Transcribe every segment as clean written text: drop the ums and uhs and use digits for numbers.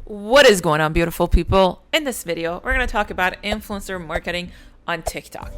What is going on, beautiful people? In this video, we're going to talk about influencer marketing on TikTok.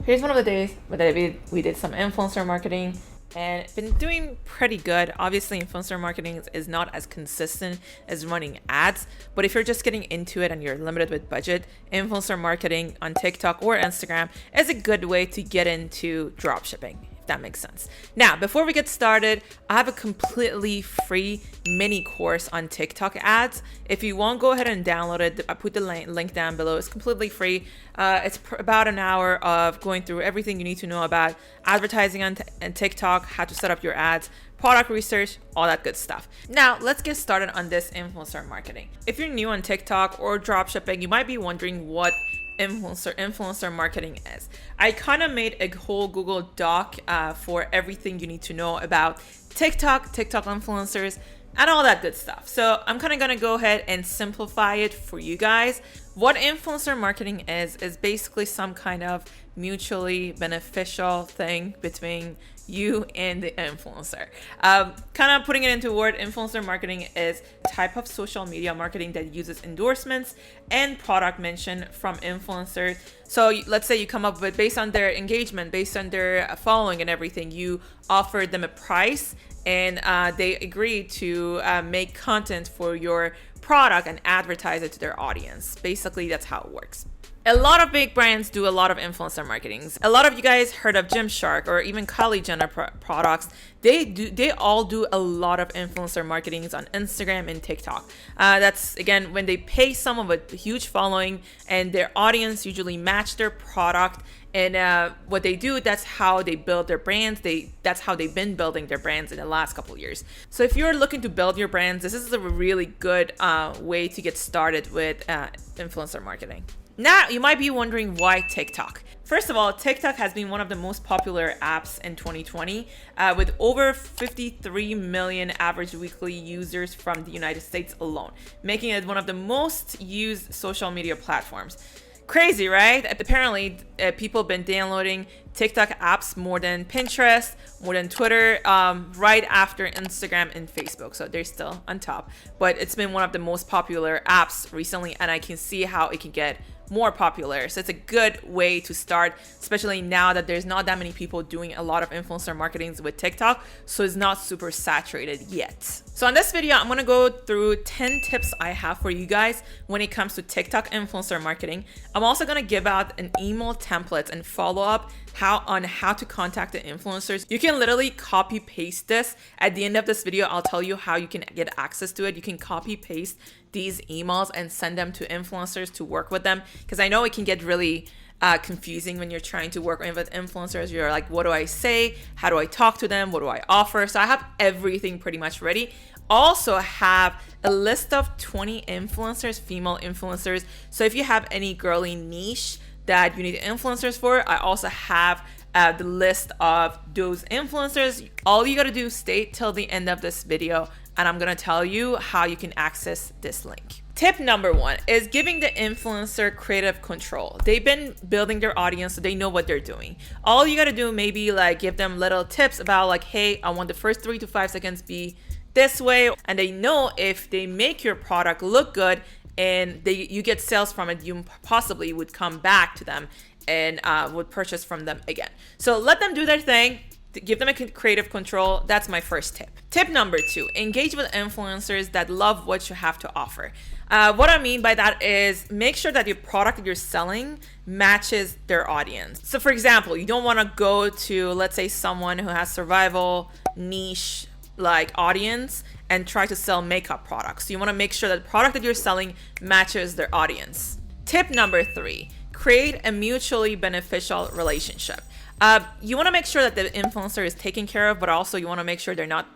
Here's one of the days that we did some influencer marketing and it's been doing pretty good. Obviously, influencer marketing is not as consistent as running ads, but if you're just getting into it and you're limited with budget, influencer marketing on TikTok or Instagram is a good way to get into dropshipping, if that makes sense. Now, before we get started, I have a completely free mini course on TikTok ads. If you want, go ahead and download it. I put the link down below. It's completely free. It's about an hour of going through everything you need to know about advertising on TikTok, how to set up your ads, product research, all that good stuff. Now, let's get started on this influencer marketing. If you're new on TikTok or dropshipping, you might be wondering what influencer marketing is. I kind of made a whole Google Doc for everything you need to know about TikTok influencers, and all that good stuff. So I'm kind of going to go ahead and simplify it for you guys. What influencer marketing is basically some kind of mutually beneficial thing between you and the influencer. Kind of putting it into word, influencer marketing is type of social media marketing that uses endorsements and product mention from influencers. So let's say you come up with, based on their engagement, based on their following and everything, you offer them a price and they agree to make content for your product and advertise it to their audience. Basically, that's how it works. A lot of big brands do a lot of influencer marketing. A lot of you guys heard of Gymshark or even Kylie Jenner products. They all do a lot of influencer marketing on Instagram and TikTok. That's, again, when they pay someone with a huge following and their audience usually match their product. And what they do, that's how they build their brands. That's how they've been building their brands in the last couple of years. So if you're looking to build your brands, this is a really good way to get started with influencer marketing. Now, you might be wondering why TikTok. First of all, TikTok has been one of the most popular apps in 2020 with over 53 million average weekly users from the United States alone, making it one of the most used social media platforms. Crazy, right? Apparently, people have been downloading TikTok apps more than Pinterest, more than Twitter, right after Instagram and Facebook. So they're still on top. But it's been one of the most popular apps recently, and I can see how it can get more popular. So it's a good way to start, especially now that there's not that many people doing a lot of influencer marketing with TikTok, so it's not super saturated yet. So in this video, I'm gonna go through 10 tips I have for you guys when it comes to TikTok influencer marketing. I'm also gonna give out an email template and follow up on how to contact the influencers. You can literally copy paste this. At the end of this video, I'll tell you how you can get access to it. You can copy paste these emails and send them to influencers to work with them, because I know it can get really confusing when you're trying to work with influencers. You're like, what do I say? How do I talk to them? What do I offer? So I have everything pretty much ready. Also have a list of 20 influencers, female influencers. So if you have any girly niche that you need influencers for, I also have the list of those influencers. All you gotta do is stay till the end of this video, and I'm gonna tell you how you can access this link. Tip number 1 is giving the influencer creative control. They've been building their audience, so they know what they're doing. All you gotta do, maybe like give them little tips about like, hey, I want the first 3 to 5 seconds be this way, and they know if they make your product look good and you get sales from it, you possibly would come back to them and would purchase from them again. So let them do their thing. Give them a creative control. That's my first tip. Tip number 2, engage with influencers that love what you have to offer. What I mean by that is make sure that your product that you're selling matches their audience. So for example, you don't want to go to, let's say, someone who has survival niche like audience and try to sell makeup products. So you want to make sure that the product that you're selling matches their audience. Tip number 3, create a mutually beneficial relationship. You want to make sure that the influencer is taken care of, but also you want to make sure they're not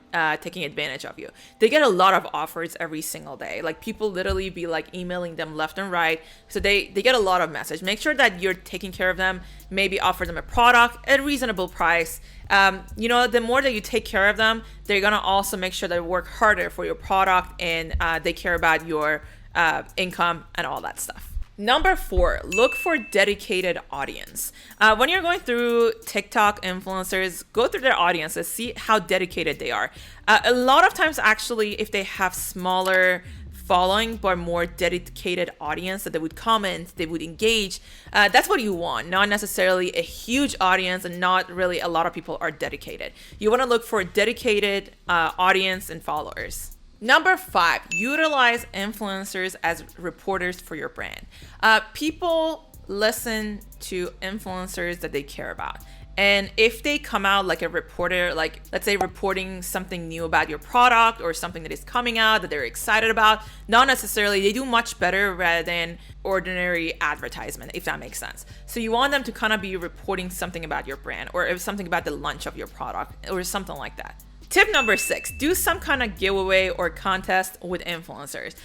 taking advantage of you. They get a lot of offers every single day. Like, people literally be like emailing them left and right. So they get a lot of message. Make sure that you're taking care of them. Maybe offer them a product at a reasonable price. The more that you take care of them, they're going to also make sure they work harder for your product and they care about your income and all that stuff. Number 4, look for dedicated audience. When you're going through TikTok influencers, go through their audiences, see how dedicated they are. A lot of times, actually, if they have smaller following but more dedicated audience that they would comment, they would engage, that's what you want. Not necessarily a huge audience and not really a lot of people are dedicated. You want to look for a dedicated audience and followers. Number 5, utilize influencers as reporters for your brand. People listen to influencers that they care about. And if they come out like a reporter, like let's say reporting something new about your product or something that is coming out that they're excited about, not necessarily, they do much better rather than ordinary advertisement, if that makes sense. So you want them to kind of be reporting something about your brand or something about the launch of your product or something like that. Tip number 6, do some kind of giveaway or contest with influencers.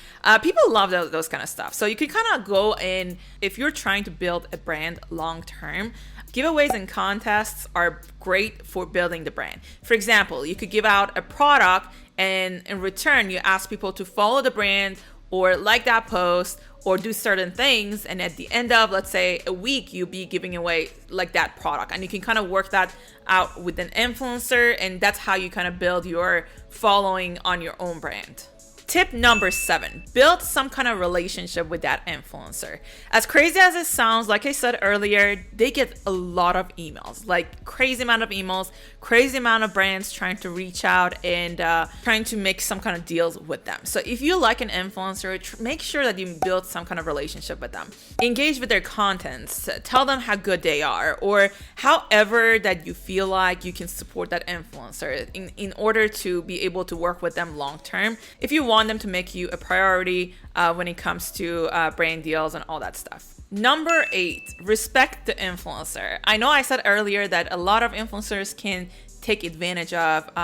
People love those kind of stuff. So you could kind of go in, if you're trying to build a brand long term, giveaways and contests are great for building the brand. For example, you could give out a product and in return, you ask people to follow the brand or like that post or do certain things. And at the end of, let's say, a week, you'll be giving away like that product. And you can kind of work that out with an influencer. And that's how you kind of build your following on your own brand. Tip number 7, build some kind of relationship with that influencer. As crazy as it sounds, like I said earlier, they get a lot of emails, like crazy amount of emails, crazy amount of brands trying to reach out and trying to make some kind of deals with them. So if you like an influencer, make sure that you build some kind of relationship with them. Engage with their contents, tell them how good they are, or however that you feel like you can support that influencer in order to be able to work with them long term. If you want them to make you a priority when it comes to brand deals and all that stuff. Number 8, respect the influencer. I know I said earlier that a lot of influencers can take advantage of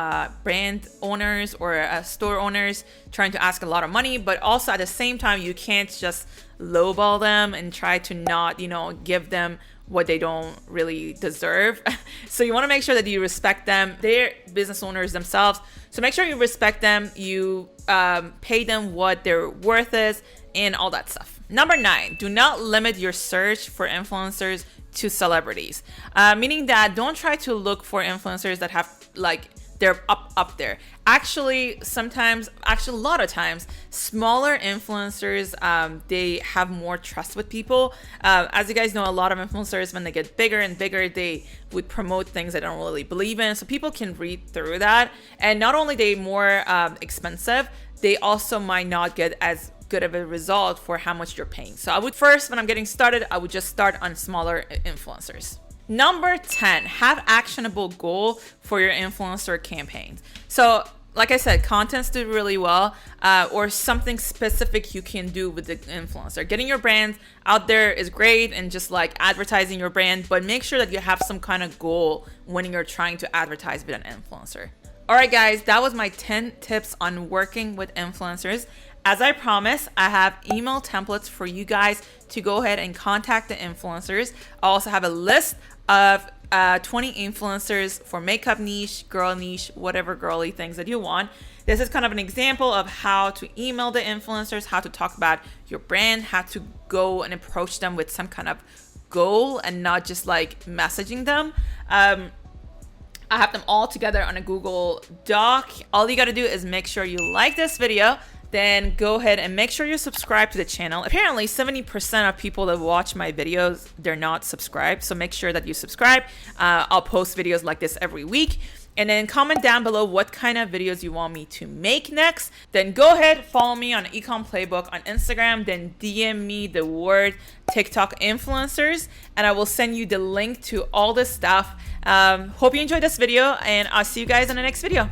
brand owners or store owners trying to ask a lot of money, but also at the same time, you can't just lowball them and try to not, give them what they don't really deserve. So you want to make sure that you respect them. They're business owners themselves. So make sure you respect them. You pay them what their worth is and all that stuff. Number 9, do not limit your search for influencers to celebrities. Meaning that don't try to look for influencers that have they're up there. Actually, a lot of times, smaller influencers, they have more trust with people. As you guys know, a lot of influencers, when they get bigger and bigger, they would promote things they don't really believe in. So people can read through that. And not only they more expensive, they also might not get as good of a result for how much you're paying. So I would first, when I'm getting started, I would just start on smaller influencers. Number 10, have actionable goal for your influencer campaigns. So like I said, contents do really well, or something specific you can do with the influencer. Getting your brand out there is great and just like advertising your brand, but make sure that you have some kind of goal when you're trying to advertise with an influencer. All right, guys, that was my 10 tips on working with influencers. As I promised, I have email templates for you guys to go ahead and contact the influencers. I also have a list of 20 influencers for makeup niche, girl niche, whatever girly things that you want. This is kind of an example of how to email the influencers, how to talk about your brand, how to go and approach them with some kind of goal and not just like messaging them. I have them all together on a Google Doc. All you got to do is make sure you like this video, then go ahead and make sure you subscribe to the channel. Apparently 70% of people that watch my videos, they're not subscribed. So make sure that you subscribe. I'll post videos like this every week. And then comment down below what kind of videos you want me to make next. Then go ahead, follow me on Ecom Playbook on Instagram. Then DM me the word TikTok influencers, and I will send you the link to all this stuff. Hope you enjoyed this video, and I'll see you guys in the next video.